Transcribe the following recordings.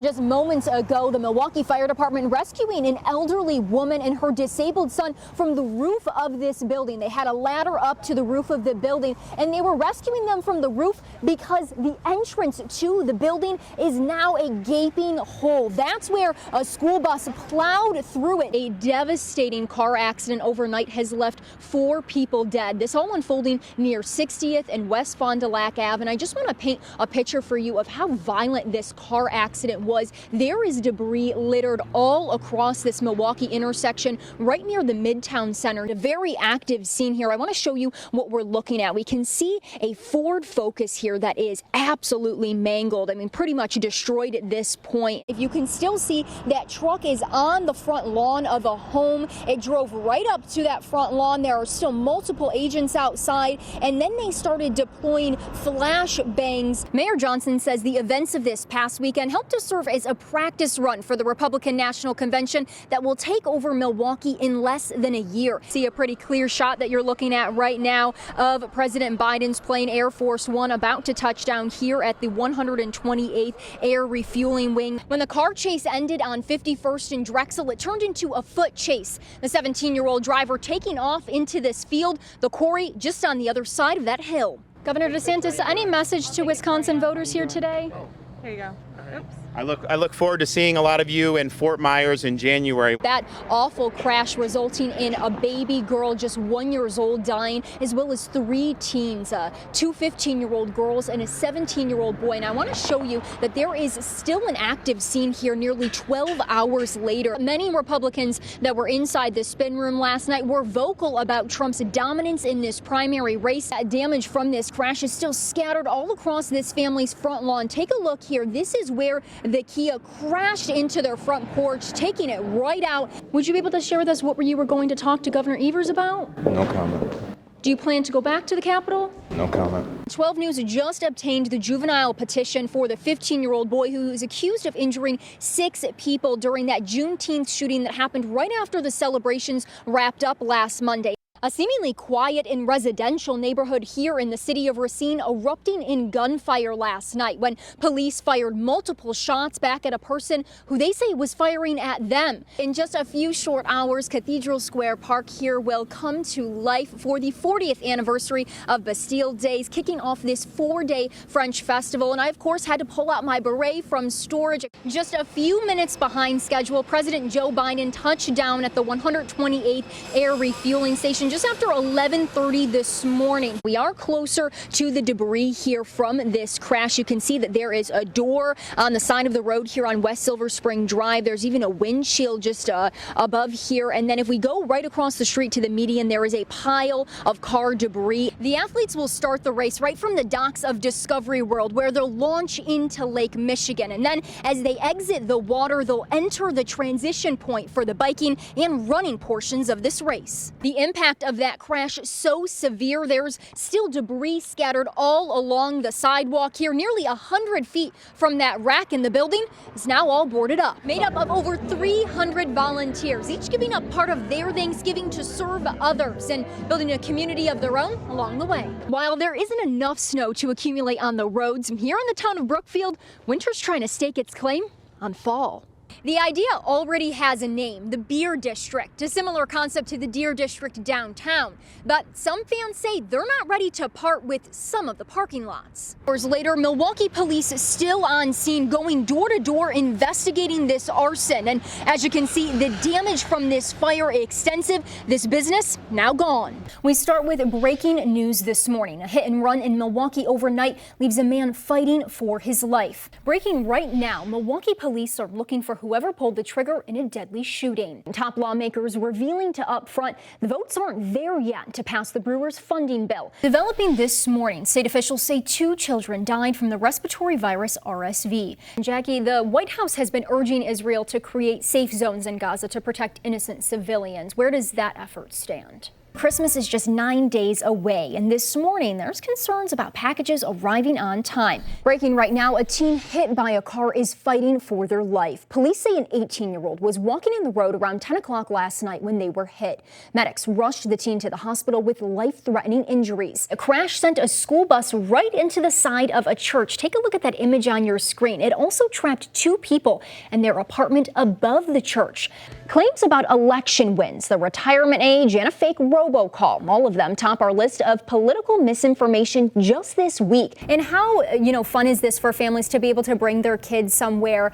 Just moments ago, the Milwaukee Fire Department rescuing an elderly woman and her disabled son from the roof of this building. They had a ladder up to the roof of the building, and they were rescuing them from the roof because the entrance to the building is now a gaping hole. That's where a school bus plowed through it. A devastating car accident overnight has left 4 people dead. This all unfolding near 60th and West Fond du Lac Ave. And I just want to paint a picture for you of how violent this car accident was. There is debris littered all across this Milwaukee intersection right near the Midtown Center. A very active scene here. I want to show you what we're looking at. We can see a Ford Focus here that is absolutely mangled. I mean, pretty much destroyed at this point. If you can still see, that truck is on the front lawn of a home. It drove right up to that front lawn. There are still multiple agents outside, and then they started deploying flash bangs. Mayor Johnson says the events of this past weekend helped to serve as a practice run for the Republican National Convention that will take over Milwaukee in less than a year. See a pretty clear shot that you're looking at right now of President Biden's plane Air Force One about to touch down here at the 128th Air Refueling Wing. When the car chase ended on 51st and Drexel, it turned into a foot chase. The 17-year-old driver taking off into this field, the quarry just on the other side of that hill. Governor DeSantis, any message to Wisconsin voters here today? Here you go. Oops. I look forward to seeing a lot of you in Fort Myers in January. That awful crash resulting in a baby girl just 1 year old dying, as well as 3 teens, 2 15-year-old girls and a 17-year-old boy. And I want to show you that there is still an active scene here nearly 12 hours later. Many Republicans that were inside the spin room last night were vocal about Trump's dominance in this primary race. Damage from this crash is still scattered all across this family's front lawn. Take a look here. This is where the Kia crashed into their front porch, taking it right out. Would you be able to share with us what you were going to talk to Governor Evers about? No comment. Do you plan to go back to the Capitol? No comment. 12 News just obtained the juvenile petition for the 15-year-old boy who is accused of injuring 6 people during that Juneteenth shooting that happened right after the celebrations wrapped up last Monday. A seemingly quiet and residential neighborhood here in the city of Racine erupting in gunfire last night when police fired multiple shots back at a person who they say was firing at them. In just a few short hours, Cathedral Square Park here will come to life for the 40th anniversary of Bastille Days, kicking off this 4-day French festival. And I, of course, had to pull out my beret from storage. Just a few minutes behind schedule, President Joe Biden touched down at the 128th Air Refueling Station just after 11:30 this morning. We are closer to the debris here from this crash. You can see that there is a door on the side of the road here on West Silver Spring Drive. There's even a windshield just above here. And then if we go right across the street to the median, there is a pile of car debris. The athletes will start the race right from the docks of Discovery World, where they'll launch into Lake Michigan. And then as they exit the water, they'll enter the transition point for the biking and running portions of this race. The impact of that crash so severe, there's still debris scattered all along the sidewalk here. Nearly 100 feet from that rack in the building is now all boarded up. Made up of over 300 volunteers, each giving up part of their Thanksgiving to serve others and building a community of their own along the way. While there isn't enough snow to accumulate on the roads, here in the town of Brookfield, winter's trying to stake its claim on fall. The idea already has a name, the Beer District, a similar concept to the Deer District downtown. But some fans say they're not ready to part with some of the parking lots. Hours later, Milwaukee police is still on scene, going door to door investigating this arson. And as you can see, the damage from this fire extensive. This business now gone. We start with breaking news this morning. A hit and run in Milwaukee overnight leaves a man fighting for his life. Breaking right now, Milwaukee police are looking for whoever pulled the trigger in a deadly shooting. Top lawmakers revealing to Upfront the votes aren't there yet to pass the Brewers funding bill. Developing this morning, state officials say 2 children died from the respiratory virus RSV. Jackie, the White House has been urging Israel to create safe zones in Gaza to protect innocent civilians. Where does that effort stand? Christmas is just 9 days away, and this morning there's concerns about packages arriving on time. Breaking right now, a teen hit by a car is fighting for their life. Police say an 18-year-old was walking in the road around 10 o'clock last night when they were hit. Medics rushed the teen to the hospital with life-threatening injuries. A crash sent a school bus right into the side of a church. Take a look at that image on your screen. It also trapped 2 people in their apartment above the church. Claims about election wins, the retirement age, and a fake robocall. All of them top our list of political misinformation just this week. And how, fun is this for families to be able to bring their kids somewhere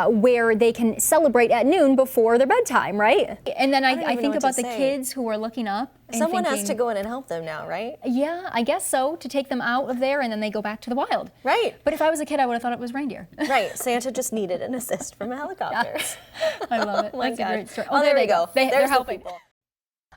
where they can celebrate at noon before their bedtime, right? And then I think about the kids who are looking up. Someone has to go in and help them now, right? Yeah, I guess so, to take them out of there and then they go back to the wild. Right. But if I was a kid, I would have thought it was reindeer. Right. Santa just needed an assist from a helicopter. Yes. I love it. Oh my That's God. a great story. Oh, there we go. They're helping. People.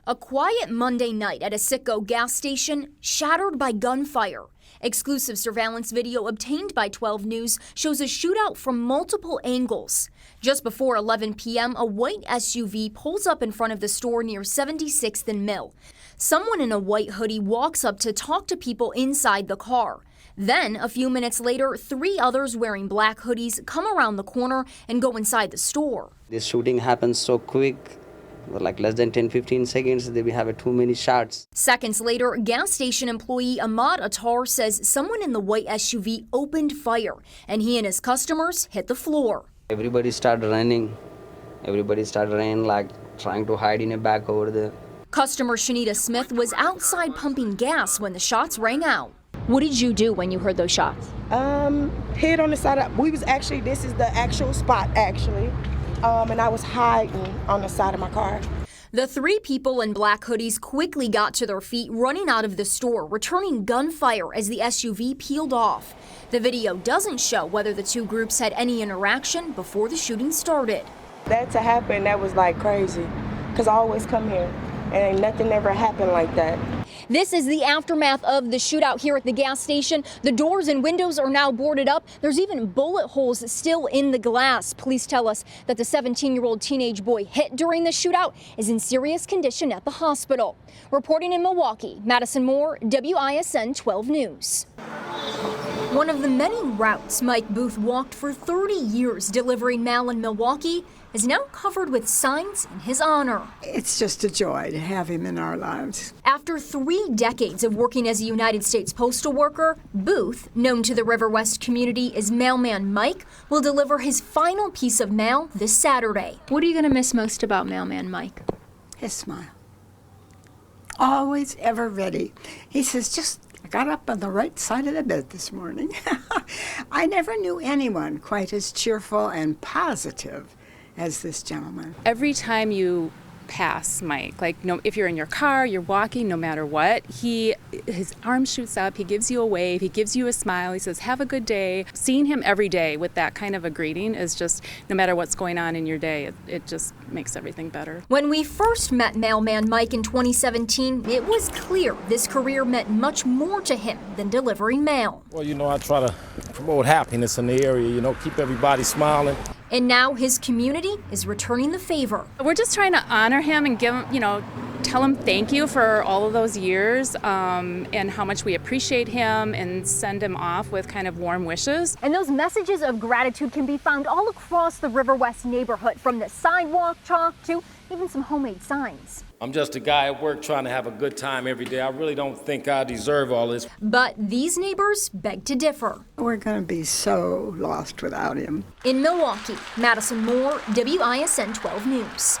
A quiet Monday night at a Citgo gas station shattered by gunfire. Exclusive surveillance video obtained by 12 News shows a shootout from multiple angles. Just before 11 p.m., a white SUV pulls up in front of the store near 76th and Mill. Someone in a white hoodie walks up to talk to people inside the car. Then, a few minutes later, 3 others wearing black hoodies come around the corner and go inside the store. This shooting happens so quick. Like less than 10-15 seconds, we have too many shots. Seconds later, gas station employee Ahmad Attar says someone in the white SUV opened fire, and he and his customers hit the floor. Everybody started running. Like trying to hide in a back over there. Customer Shanita Smith was outside pumping gas when the shots rang out. What did you do when you heard those shots? Hid on the side of, this is the actual spot actually. And I was hiding on the side of my car. The 3 people in black hoodies quickly got to their feet, running out of the store, returning gunfire as the SUV peeled off. The video doesn't show whether the 2 groups had any interaction before the shooting started. That to happen, that was like crazy. Because I always come here and nothing ever happened like that. This is the aftermath of the shootout here at the gas station. The doors and windows are now boarded up. There's even bullet holes still in the glass. Police tell us that the 17-year-old teenage boy hit during the shootout is in serious condition at the hospital. Reporting in Milwaukee, Madison Moore, WISN 12 News. One of the many routes Mike Booth walked for 30 years delivering mail in Milwaukee is now covered with signs in his honor. It's just a joy to have him in our lives. After 3 decades of working as a United States postal worker, Booth, known to the River West community as Mailman Mike, will deliver his final piece of mail this Saturday. What are you going to miss most about Mailman Mike? His smile. Always ever ready. He says, I got up on the right side of the bed this morning. I never knew anyone quite as cheerful and positive as this gentleman. Every time you pass Mike, if you're in your car, you're walking, no matter what, his arm shoots up, he gives you a wave, he gives you a smile, he says, have a good day. Seeing him every day with that kind of a greeting is just, no matter what's going on in your day, it just makes everything better. When we first met Mailman Mike in 2017, it was clear this career meant much more to him than delivering mail. Well, I try to promote happiness in the area, keep everybody smiling. And now his community is returning the favor. We're just trying to honor him and give him, tell him thank you for all of those years and how much we appreciate him and send him off with kind of warm wishes. And those messages of gratitude can be found all across the River West neighborhood, from the sidewalk chalk to even some homemade signs. I'm just a guy at work trying to have a good time every day. I really don't think I deserve all this. But these neighbors beg to differ. We're going to be so lost without him. In Milwaukee, Madison Moore, WISN 12 News.